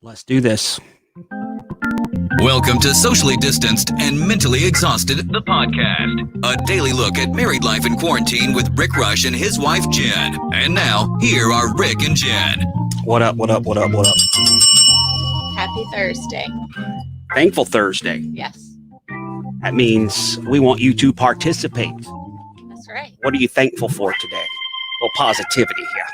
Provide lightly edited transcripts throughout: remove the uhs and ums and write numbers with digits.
Let's do this. Welcome to Socially Distanced and Mentally Exhausted, the podcast. A daily look at married life in quarantine with Rick Rush and his wife, Jenn. And now, here are Rick and Jenn. What up, what up, what up, what up? Happy Thursday. Thankful Thursday. Yes, That means we want you to participate. that's right. What are you thankful for today? A little positivity here.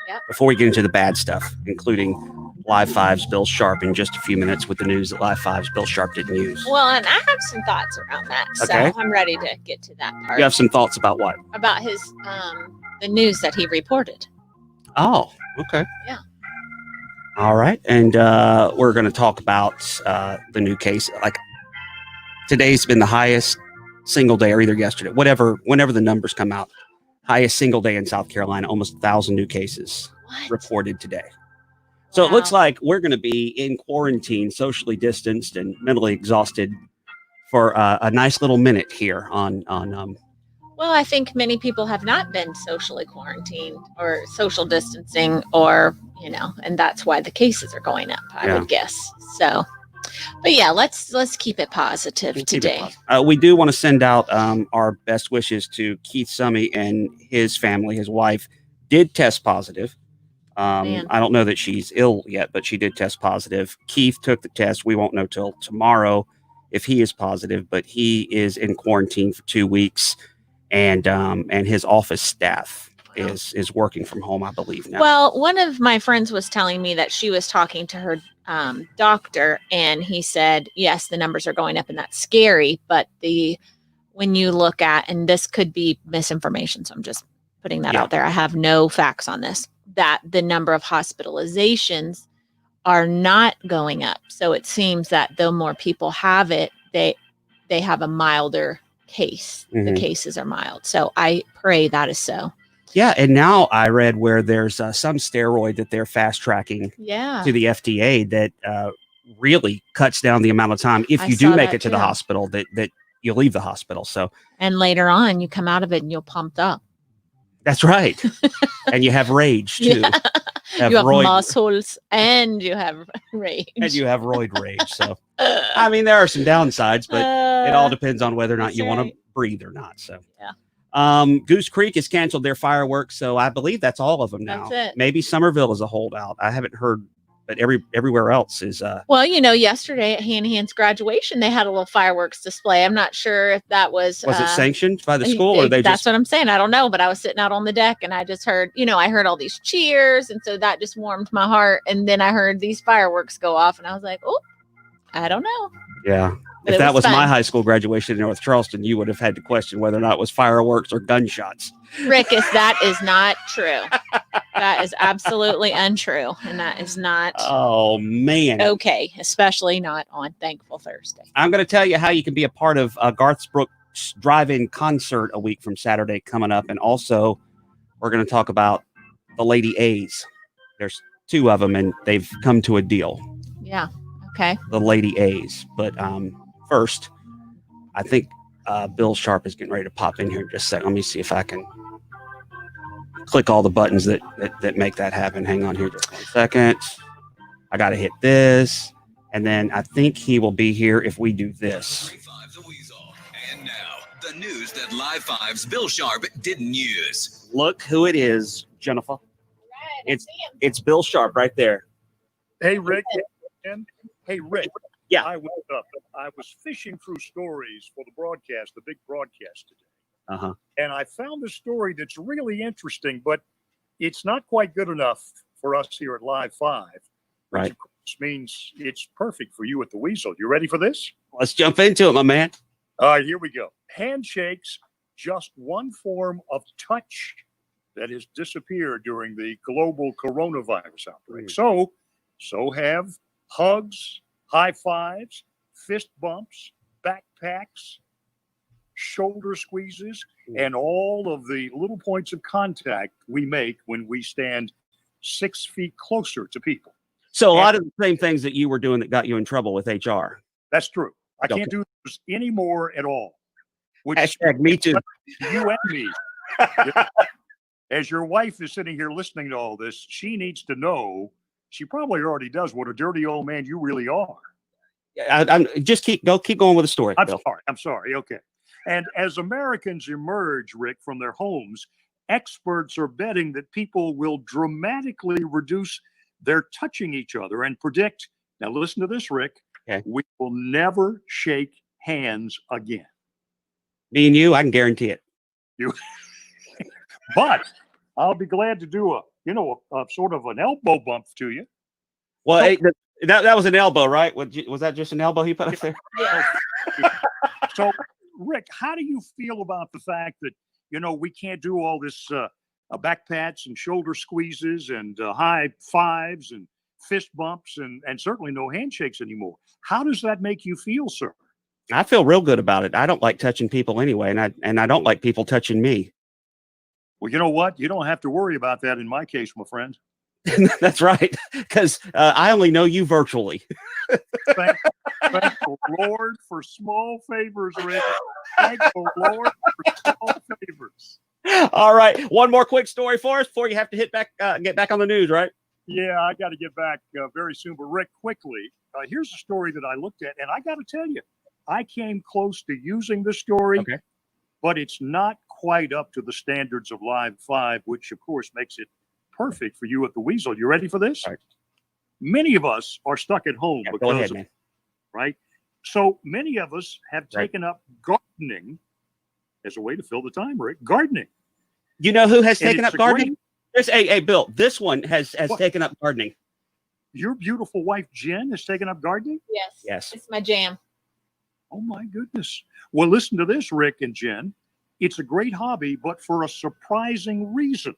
Yep. Before we get into the bad stuff, including Live 5's Bill Sharpe in just a few minutes with the news that Live 5's Bill Sharpe didn't use. Well, and I have some thoughts around that, Okay. so I'm ready to get to that part. You have some thoughts about what? About his the news that he reported. Oh, okay. Yeah. All right. And we're going to talk about the new case. Like, today's been the highest single day, or either yesterday, whenever the numbers come out, highest single day in South Carolina, almost 1,000 new cases What? reported today. So it Wow. looks like we're going to be in quarantine, socially distanced and mentally exhausted for a nice little minute here on Well, I think many people have not been socially quarantined or social distancing, or and that's why the cases are going up. I would guess so. But yeah, let's keep it positive today. We do want to send out our best wishes to Keith Summey and his family. His wife did test positive. Man. I don't know that she's ill yet, but she did test positive. Keith took the test. We won't know till tomorrow if he is positive, but he is in quarantine for 2 weeks, and his office staff is working from home, I believe now. Well, one of my friends was telling me that she was talking to her doctor, and he said, yes, the numbers are going up, and that's scary. But when you look at, and this could be misinformation, so I'm just putting that out there. I have no facts on this, that the number of hospitalizations are not going up. So it seems that though more people have it, they have a milder case. Mhm. The cases are mild. So I pray that is so. Yeah, and now I read where there's some steroid that they're fast tracking Yeah. to the FDA that really cuts down the amount of time if I you do saw make that it to the too. hospital that you leave the hospital. So And later on, you come out of it and you're pumped up. that's right. And you have rage too. Yeah. Have You have roid- muscles and you have rage. and you have roid rage. So I mean, there are some downsides, but it all depends on whether or not that's you want to right. breathe or not. So Yeah. Goose Creek has canceled their fireworks, so I believe that's all of them now. That's it. Maybe Somerville is a holdout. I haven't heard, but everywhere else is. Well, yesterday at Hanahan's graduation, they had a little fireworks display. I'm not sure if that was Was it sanctioned by the school, or they that's just? what I'm saying. I don't know, but I was sitting out on the deck and I just heard, I heard all these cheers, and so that just warmed my heart. And then I heard these fireworks go off, and I was like, oh, I don't know. Yeah. But If it that was was my fun. high school graduation in North Charleston, you would have had to question whether or not it was fireworks or gunshots. Rick, that is not true. That is absolutely untrue, and that is not Oh man. okay, especially not on Thankful Thursday. I'm going to tell you how you can be a part of Garth Brooks' drive-in concert a week from Saturday coming up. And also, we're going to talk about the Lady A's. There's 2 of them, and they've come to a deal, Yeah. Okay. the Lady A's. But first, I think Bill Sharpe is getting ready to pop in here in just a second. Let me see if I can click all the buttons that make that happen. Hang on here just 1 second. I got to hit this. And then I think he will be here if we do this. Live 5's the Weasel. And now, the news that Live 5's Bill Sharpe didn't use. Look who it is, Jennifer. It's Bill Sharpe right there. Hey, Rick. Hey, Rick. Yeah. I was fishing through stories for the broadcast, the big broadcast today. Uh-huh. And I found a story that's really interesting, but it's not quite good enough for us here at Live 5. Right. Which of course means it's perfect for you at the Weasel. You ready for this? Let's jump into it, my man. All right, here we go. Handshakes, just one form of touch that has disappeared during the global coronavirus outbreak. So have hugs, high fives, fist bumps, backpacks, shoulder squeezes, and all of the little points of contact we make when we stand 6 feet closer to people. So a lot of the same things that you were doing that got you in trouble with HR. That's true. I Okay. can't do this anymore at all. Which Hashtag me too. you and me. As your wife is sitting here listening to all this, she needs to know She probably already does. What a dirty old man you really are. I'm just keep going with the story. Bill. I'm sorry. Okay. And as Americans emerge, Rick, from their homes, experts are betting that people will dramatically reduce their touching each other and predict. Now, listen to this, Rick. Okay. We will never shake hands again. Me and you, I can guarantee it. But I'll be glad to do a sort of an elbow bump to you. Well, hey, that was an elbow, right? Was that just an elbow he put up there? So, Rick, how do you feel about the fact that, we can't do all this back pats and shoulder squeezes and high fives and fist bumps and certainly no handshakes anymore? How does that make you feel, sir? I feel real good about it. I don't like touching people anyway, and I don't like people touching me. Well, you know what? You don't have to worry about that in my case, my friend. That's right, because I only know you virtually. Thank the Lord for small favors, Rick. Thank the Lord for small favors. All right, one more quick story for us before you have to get back on the news, right? Yeah, I got to get back very soon. But Rick, quickly, here's a story that I looked at, and I got to tell you, I came close to using the story, okay, but it's not quite up to the standards of Live 5, which of course makes it perfect for you at the Weasel. You ready for this? All right. Many of us are stuck at home Yeah, because go ahead, man. Right? So many of us have Right. taken up gardening as a way to fill the time, Rick. Gardening. You know who has And taken it's up a gardening? Hey, Bill, this one has What? taken up gardening. Your beautiful wife, Jenn, has taken up gardening? Yes. It's my jam. Oh, my goodness. Well, listen to this, Rick and Jenn. It's a great hobby, but for a surprising reason.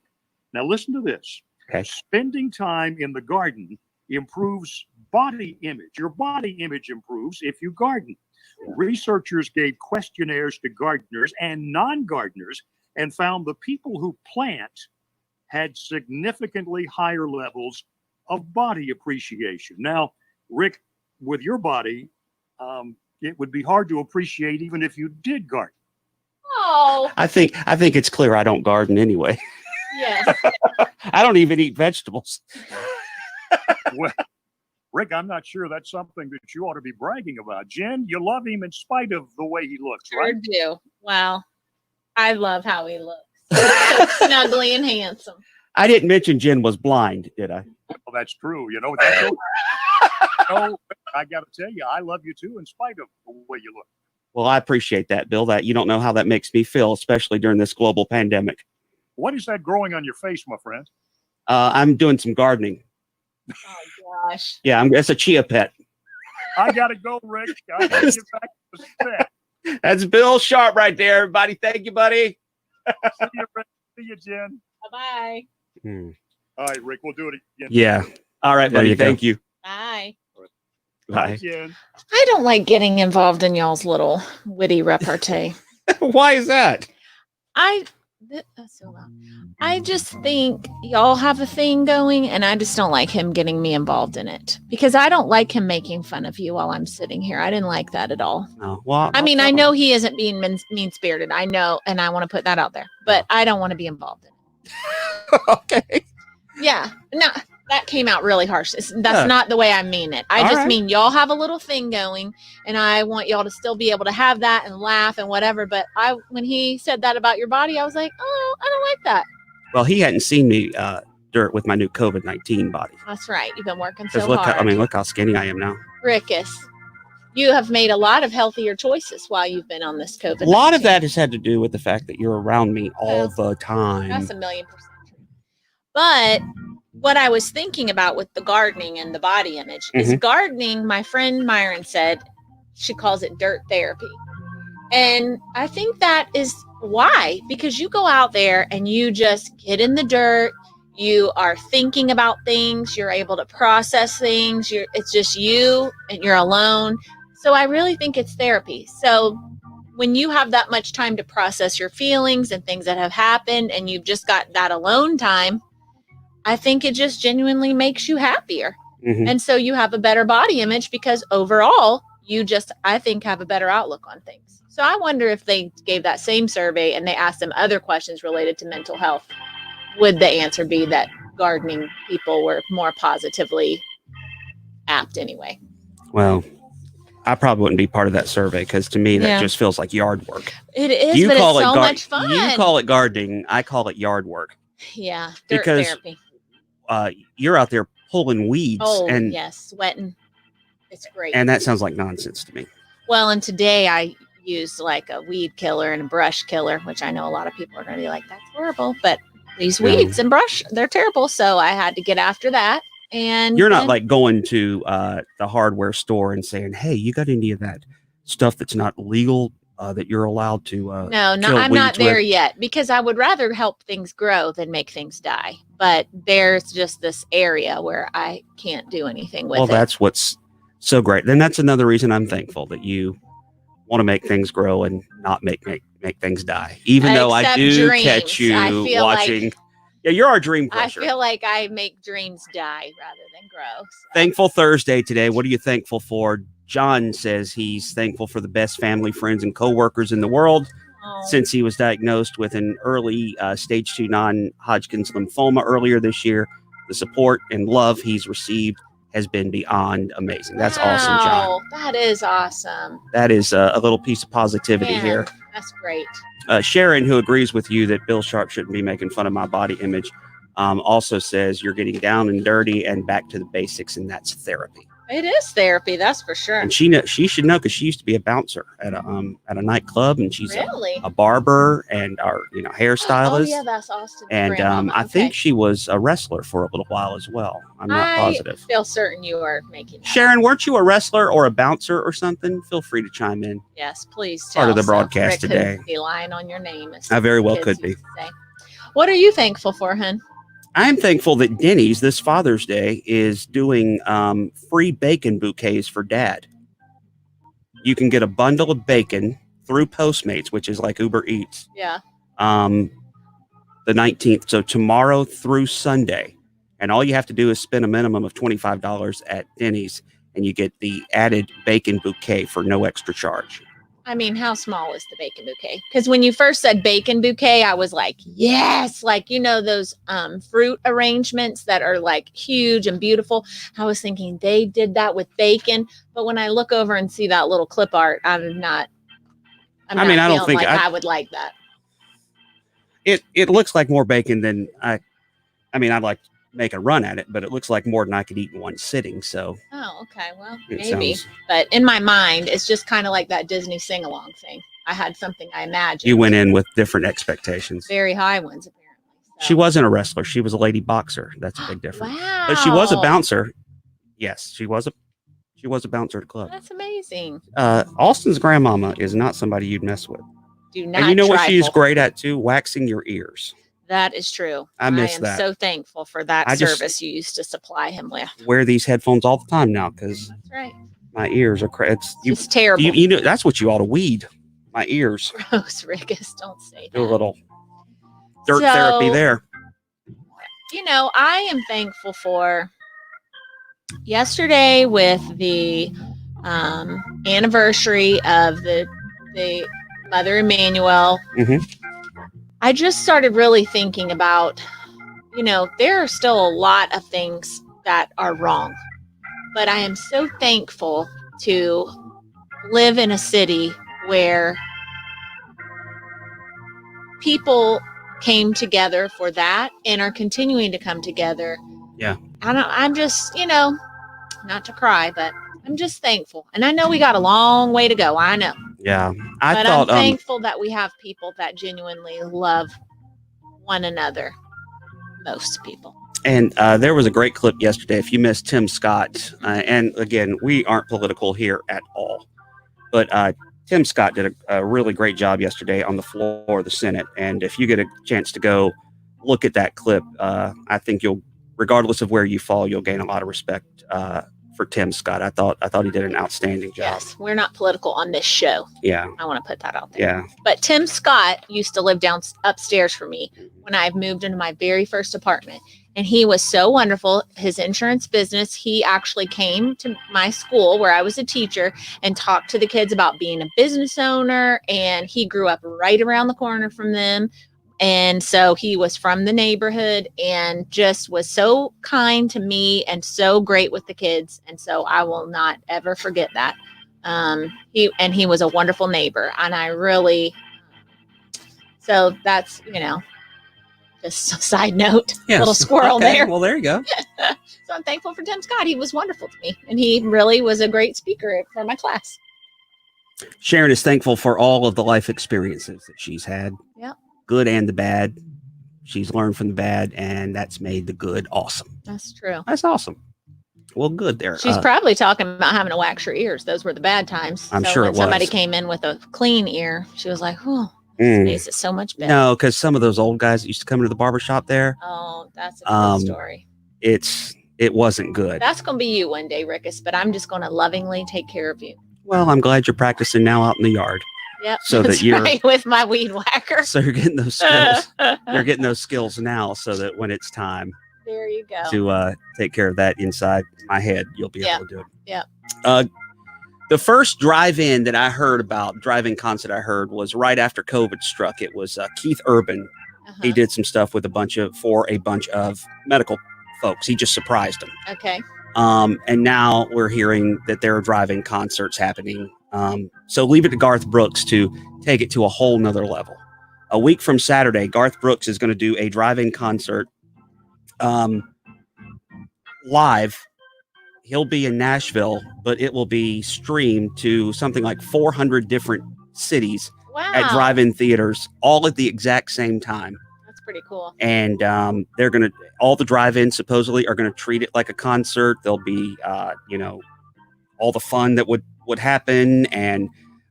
Now, listen to this. Okay. Spending time in the garden improves body image. Your body image improves if you garden. Researchers gave questionnaires to gardeners and non-gardeners and found the people who plant had significantly higher levels of body appreciation. Now, Rick, with your body, it would be hard to appreciate even if you did garden. Oh, I think it's clear I don't garden anyway. yes. I don't even eat vegetables. Well, Rick, I'm not sure that's something that you ought to be bragging about. Jenn, you love him in spite of the way he looks, Sure right? do. Wow. I love how he looks. So snuggly and handsome. I didn't mention Jen was blind, did I? Well, that's true. That's okay. Oh, I got to tell you, I love you too in spite of the way you look. Well, I appreciate that, Bill. That you don't know how that makes me feel, especially during this global pandemic. What is that growing on your face, my friend? I'm doing some gardening. Oh, gosh. Yeah, it's a chia pet. I got to go, Rick. I got to get back to the set. That's Bill Sharpe right there, everybody. Thank you, buddy. See you, Rick. See you, Jenn. Bye-bye. All right, Rick, we'll do it again. Yeah. All right, There buddy. you go. Thank you. Bye. Bye. Jen. I don't like getting involved in y'all's little witty repartee. Why is that? That's so loud. I just think y'all have a thing going, and I just don't like him getting me involved in it because I don't like him making fun of you while I'm sitting here. I didn't like that at all. No. Well, I mean, I know he isn't being mean spirited. I know, and I want to put that out there, but I don't want to be involved in it. Okay. Yeah, no, that came out really harsh. That's Yeah. not the way I mean it. I All just right. mean y'all have a little thing going, and I want y'all to still be able to have that and laugh and whatever. But when he said that about your body, I was like, oh, I don't like that. Well, he hadn't seen me with my new COVID-19 body. That's right. You've been working so Because hard. look how skinny I am now. Rickus, you have made a lot of healthier choices while you've been on this COVID. A lot of that has had to do with the fact that you're around me all the time. That's 1,000,000% true. But what I was thinking about with the gardening and the body image is gardening. My friend Myron said she calls it dirt therapy. And I think that is why, because you go out there and you just get in the dirt. You are thinking about things. You're able to process things. It's just you and you're alone. So I really think it's therapy. So when you have that much time to process your feelings and things that have happened and you've just got that alone time, I think it just genuinely makes you happier. Mhm. And so you have a better body image because overall you just, I think, have a better outlook on things. So I wonder if they gave that same survey and they asked them other questions related to mental health, would the answer be that gardening people were more positively apt anyway. Well, I probably wouldn't be part of that survey because to me that Yeah. just feels like yard work. It is, but it's so much fun. You call it gardening. I call it yard work. Yeah, dirt Because therapy. You're out there pulling weeds. Oh, and yes, sweating. It's great. And that sounds like nonsense to me. Well, and today I used like a weed killer and a brush killer, which I know a lot of people are going to be like, that's horrible. But these weeds and brush, they're terrible. So I had to get after that. And you're not like going to the hardware store and saying, hey, you got any of that stuff that's not legal that you're allowed to no, I'm not there yet, because I would rather help things grow than make things die. But there's just this area where I can't do anything with it. Well, that's what's so great. Then that's another reason I'm thankful that you want to make things grow and not make things die. Even though I do catch you watching. Yeah, you're our dream crusher. I feel like I make dreams die rather than grow. So. Thankful Thursday today. What are you thankful for? John says he's thankful for the best family, friends, and coworkers in the world since he was diagnosed with an early stage 2 non-Hodgkin's lymphoma earlier this year. The support and love he's received has been beyond amazing. That's awesome, John. That is awesome. That is a little piece of positivity here. That's great. Sharon, who agrees with you that Bill Sharpe shouldn't be making fun of my body image, also says you're getting down and dirty and back to the basics, and that's therapy. It is therapy, that's for sure. And she should know because she used to be a bouncer at a nightclub, and she's really? a barber and our hairstylist. Oh yeah, that's Austin. And I think she was a wrestler for a little while as well. I'm not positive. I feel certain you are making that Sharon, up. Weren't you a wrestler or a bouncer or something? Feel free to chime in. Yes, please. Part of the broadcast Rick today. Could be lying on your name. I very well could be. What are you thankful for, hun? I'm thankful that Denny's this Father's Day is doing free bacon bouquets for Dad. You can get a bundle of bacon through Postmates, which is like Uber Eats. Yeah. The 19th. So tomorrow through Sunday. And all you have to do is spend a minimum of $25 at Denny's, and you get the added bacon bouquet for no extra charge. I mean, how small is the bacon bouquet? Because when you first said bacon bouquet, I was like, yes, like, those fruit arrangements that are like huge and beautiful. I was thinking they did that with bacon. But when I look over and see that little clip art, I don't think I would like that. It looks like more bacon than I'd like to make a run at it, but it looks like more than I could eat in one sitting. So okay, well, maybe. But in my mind, it's just kind of like that Disney sing-along thing. I had something I imagined. You went in with different expectations. Very high ones, apparently. So. She wasn't a wrestler. She was a lady boxer. That's a big difference. Wow. But she was a bouncer. Yes, she was a bouncer at a club. That's amazing. Austin's grandmama is not somebody you'd mess with. Do not. And you know trifle. what she's great at too? Waxing your ears. That is true. I miss that. I am so thankful for that service you used to supply him with. Wear these headphones all the time now because that's right. My ears are it's terrible. You that's what you ought to weed. My ears. Gross, Rickus. Don't say that. Do a little dirt therapy there. I am thankful for yesterday with the anniversary of the Mother Emmanuel. Mm-hmm. I just started really thinking about, there are still a lot of things that are wrong, but I am so thankful to live in a city where people came together for that and are continuing to come together. Yeah. I'm just, not to cry, but I'm just thankful. And I know we got a long way to go. I know. Yeah. I'm thankful that we have people that genuinely love one another. Most people. And there was a great clip yesterday. If you missed Tim Scott, and again, we aren't political here at all, but Tim Scott did a really great job yesterday on the floor of the Senate. And if you get a chance to go look at that clip, I think regardless of where you fall, you'll gain a lot of respect for Tim Scott. I thought he did an outstanding job. Yes, we're not political on this show. Yeah. I want to put that out there. Yeah. But Tim Scott used to live upstairs for me when I moved into my very first apartment. And he was so wonderful. His insurance business, he actually came to my school where I was a teacher and talked to the kids about being a business owner. And he grew up right around the corner from them. And so he was from the neighborhood and just was so kind to me and so great with the kids. And so I will not ever forget that. He was a wonderful neighbor, and I really, so that's, just a side note, little squirrel there. Well, there you go. So I'm thankful for Tim Scott. He was wonderful to me, and he really was a great speaker for my class. Sharon is thankful for all of the life experiences that she's had. Yep. Good and the bad. She's learned from the bad, and that's made the good awesome. That's true. That's awesome. Well, good there. She's probably talking about having to wax her ears. Those were the bad times. I'm sure when it somebody was. came in with a clean ear, she was like, oh, this makes it so much better. No, because some of those old guys that used to come into the barbershop there. Oh, that's a good story. It wasn't good. That's going to be you one day, Rickus, but I'm just going to lovingly take care of you. Well, I'm glad you're practicing now out in the yard. Yep. So that's that you're right, with my weed whacker. So you're getting those skills. You're getting those skills now, so that when it's time there you go to take care of that inside my head, you'll be able to do it. Yeah. The first drive-in that I heard about, drive-in concert I heard, was right after COVID struck. It was Keith Urban. Uh-huh. He did some stuff with a bunch of medical folks. He just surprised them. Okay. And now we're hearing that there are drive-in concerts happening. So leave it to Garth Brooks to take it to a whole nother level. A week from Saturday, Garth Brooks is going to do a drive-in concert live. He'll be in Nashville, but it will be streamed to something like 400 different cities at drive-in theaters, all at the exact same time. That's pretty cool. And all the drive-ins supposedly are going to treat it like a concert. There'll be, all the fun that would happen. And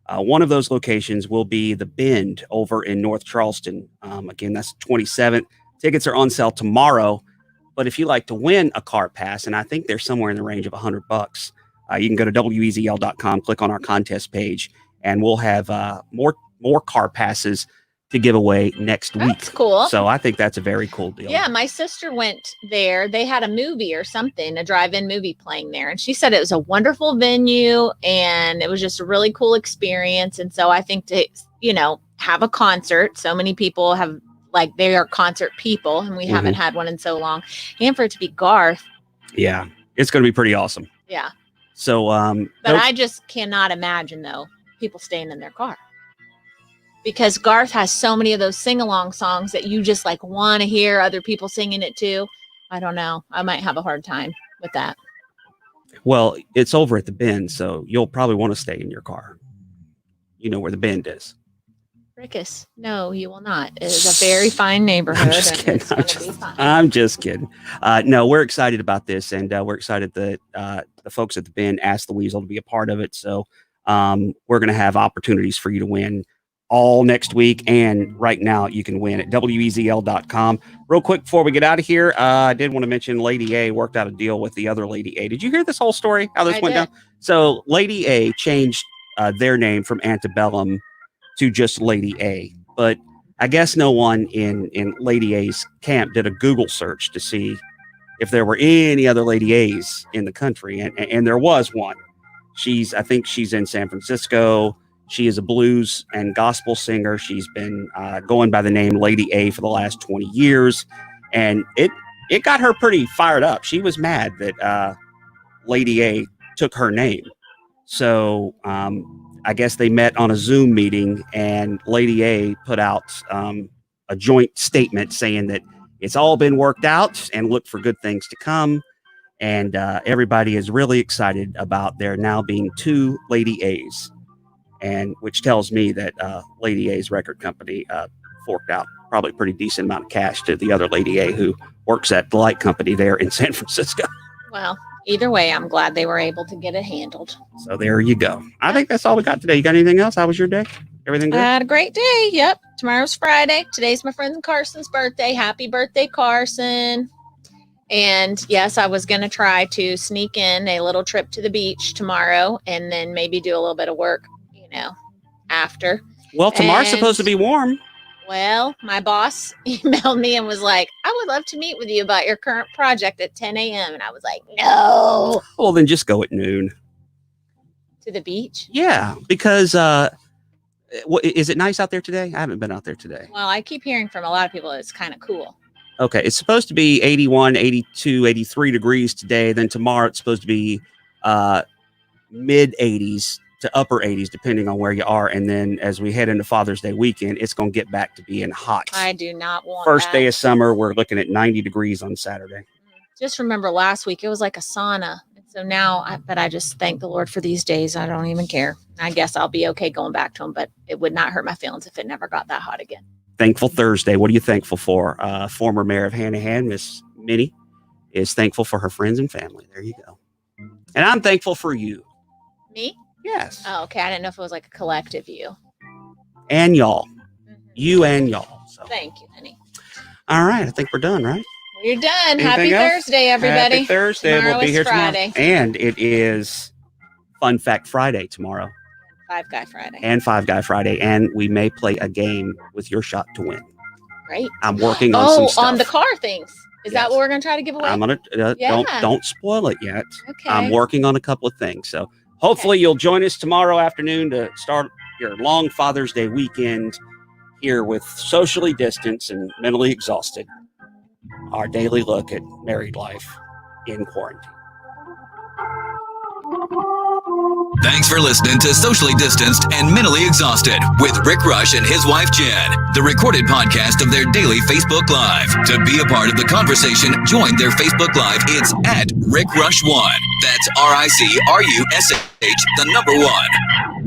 one of those locations will be the Bend over in North Charleston. Again, that's 27th. Tickets are on sale tomorrow. But if you like to win a car pass, and I think they're somewhere in the range of $100, you can go to wezl.com, click on our contest page, and we'll have more car passes to give away next week. That's cool. So I think that's a very cool deal. Yeah, my sister went there. They had a movie or something, a drive-in movie playing there. And she said it was a wonderful venue and it was just a really cool experience. And so I think to, have a concert, so many people have, they are concert people, and we haven't had one in so long. And for it to be Garth. Yeah, it's going to be pretty awesome. Yeah. So, but I just cannot imagine, though, people staying in their car. Because Garth has so many of those sing-along songs that you just want to hear other people singing it too. I don't know. I might have a hard time with that. Well, it's over at the Bend, so you'll probably want to stay in your car. You know where the Bend is. Rickus, no, you will not. It is a very fine neighborhood. I'm just kidding. I'm just kidding. No, we're excited about this, and we're excited that the folks at the Bend asked the Weasel to be a part of it. So we're going to have opportunities for you to win all next week, and right now you can win at wezl.com. Real quick before we get out of here, I did want to mention Lady A worked out a deal with the other Lady A. Did you hear this whole story, how this went down? So Lady A changed their name from Antebellum to just Lady A, but I guess no one in Lady A's camp did a Google search to see if there were any other Lady A's in the country, and there was one. I think she's in San Francisco. She is a blues and gospel singer. She's been going by the name Lady A for the last 20 years. And it got her pretty fired up. She was mad that Lady A took her name. So I guess they met on a Zoom meeting, and Lady A put out a joint statement saying that it's all been worked out and look for good things to come. And everybody is really excited about there now being two Lady A's. And which tells me that Lady A's record company forked out probably a pretty decent amount of cash to the other Lady A who works at the light company there in San Francisco. Well, either way, I'm glad they were able to get it handled. So there you go. I think that's all we got today. You got anything else? How was your day? Everything good? I had a great day. Yep. Tomorrow's Friday. Today's my friend Carson's birthday. Happy birthday, Carson. And yes, I was going to try to sneak in a little trip to the beach tomorrow and then maybe do a little bit of work after. Well, tomorrow's supposed to be warm. Well, my boss emailed me and was like, I would love to meet with you about your current project at 10 a.m. And I was like, no. Well, then just go at noon. To the beach? Yeah, because Is it nice out there today? I haven't been out there today. Well, I keep hearing from a lot of people it's kind of cool. Okay, it's supposed to be 81, 82, 83 degrees today. Then tomorrow it's supposed to be mid 80s to upper 80s, depending on where you are. And then as we head into Father's Day weekend, it's going to get back to being hot. I do not want First that. day of summer, we're looking at 90 degrees on Saturday. Just remember last week, it was like a sauna. And so now, but I just thank the Lord for these days. I don't even care. I guess I'll be okay going back to them, but it would not hurt my feelings if it never got that hot again. Thankful Thursday. What are you thankful for? Former mayor of Hanahan, Miss Minnie, is thankful for her friends and family. There you go. And I'm thankful for you. Me? Yes. Oh, okay. I didn't know if it was like a collective you. And y'all. You and y'all. So. Thank you, honey. All right. I think we're done, right? We're done. Anything Happy else? Thursday, everybody. Happy Thursday. Tomorrow We'll be is here Friday. tomorrow. And it is Fun Fact Friday tomorrow. Five Guy Friday. And Five Guy Friday. And we may play a game with your shot to win. Great. I'm working on some stuff. On the car things. Is that Yes. what we're going to try to give away? I'm gonna don't spoil it yet. Okay. I'm working on a couple of things. So hopefully you'll join us tomorrow afternoon to start your long Father's Day weekend here with Socially Distanced and Mentally Exhausted. Our daily look at married life in quarantine. Thanks for listening to Socially Distanced and Mentally Exhausted with Rick Rush and his wife Jenn, the recorded podcast of their daily Facebook Live. To be a part of the conversation, join their Facebook Live. It's at Rick Rush 1. That's RICRUSH, the number 1.